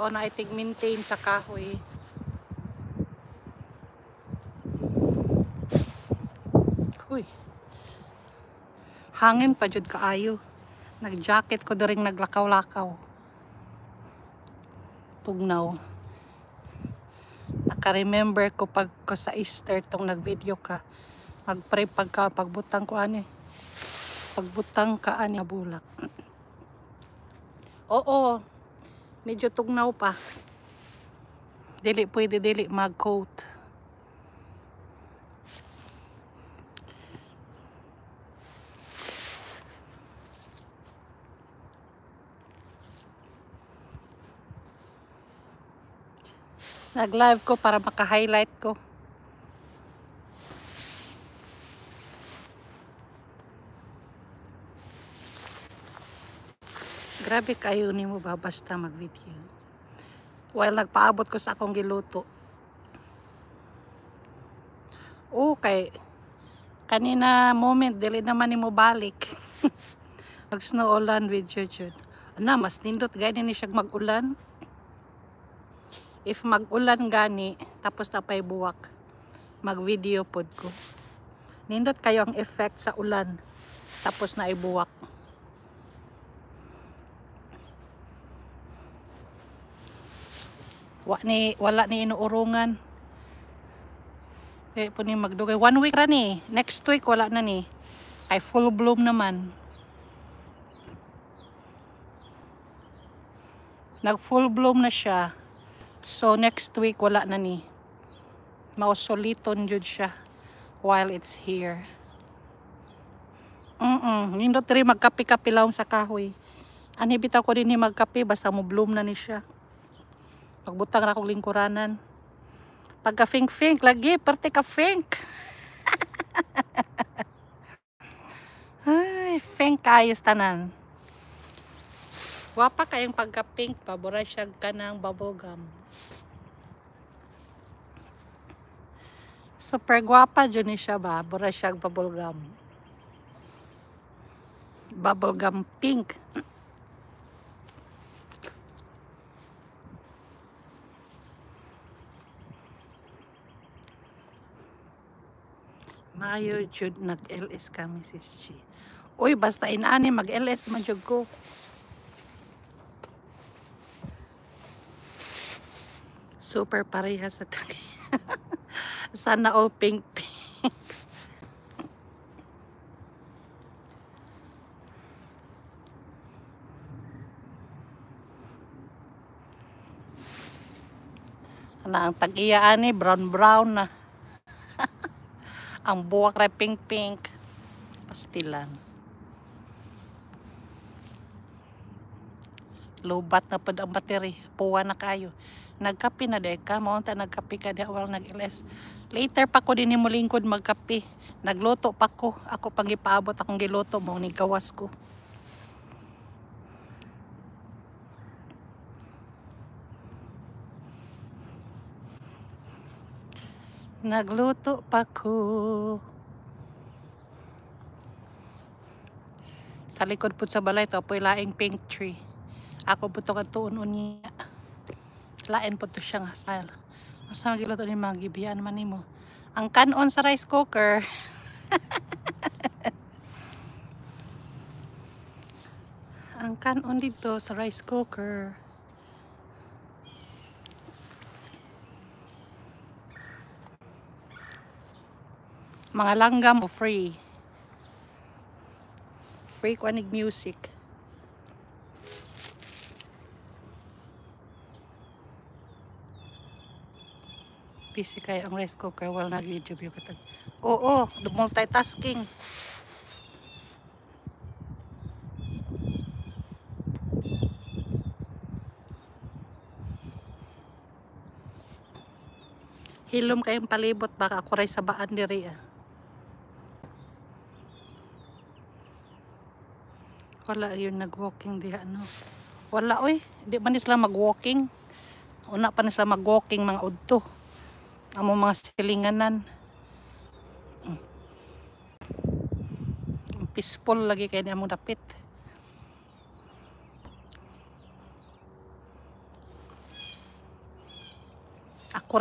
O na itig maintain sa kahoy. Uy. Hangin pa jud kaayo. Nag-jacket ko during naglakaw-lakaw. Tugnaw. Naka-remember ko pag ko sa Easter tong nag-video ka. Mag-pray pagbutang ko ani. Pagbutang ka ani bulak. Oo. Medyo tugnaw pa. Dili pwede mag-coat. Nag-live ko para maka-highlight ko. Grabe kayo ni mo ba basta mag-video. While nagpaabot ko sa akong giluto. Okay. Kanina moment, dili naman ni mo balik. Mag-snow ulan video jud. Ana, mas nindot gani ni siya mag-ulan. If mag-ulan gani, tapos na pa'y buwak, mag-video pod ko. Nindot kayo ang effect sa ulan, tapos na ibuwak. Wala ni inuurungan. Eh, po ni magdugay. 1 week ra ni. Next week, wala na ni. Ay full bloom naman. Nag full bloom na siya. So, next week, wala na ni. Mausoliton jud siya while it's here. Nindot rin magkapi-kapi lang sa kahoy. Ani bitaw ko din ni magkapi, basta mo bloom na ni siya. Pagbutang na akong lingkuranan. Pagka fink-fink, lagi, parte ka fink. Ay, fink ayos tanan. Wapa kayong pagka-pink, pabora siya ka ng bubblegum. Super guwapa dyan ni siya ba? Bura siya bubblegum. Bubblegum pink. Mayo jud nag-LS kami sis G. Uy, basta inani mag-LS man jud ko. Super pareha sa tagay. Sana all pink. Ang tag-iya ani brown na. Ang buwak ra pink. Pastilan. Lobat na pud ang battery. Puwa na kayo. Nagkapi na day ka. Maunta nagkapi ka di awal nag-LS. Later pa ko din mo lingkod magkapi. Nagluto pa ko. Ako pang ipaabot akong giluto mo. Nigawas ko. Nagluto pa ko. Sa likod po sa balay to, apoy laing pink tree. Ako po ito katuon niya. Lain po to siya nga style. Masa magiluto ni mga gibiyan man nimo. Ang kanon sa rice cooker. Ang kanon dito sa rice cooker. Mga langgam free. Free ko anig music. Busy kayo ang rice cooker while nag-YouTube yung katag. Oo, multitasking. Hilom kayong palibot, baka ako rin sa baan diri ah. Wala yun nag-walking diha no. Wala oy, di man sila mag-walking. Una pa sila mag-walking mga udto. Amo mga silinganan. Peaceful lagi kay ni among dapit. Ako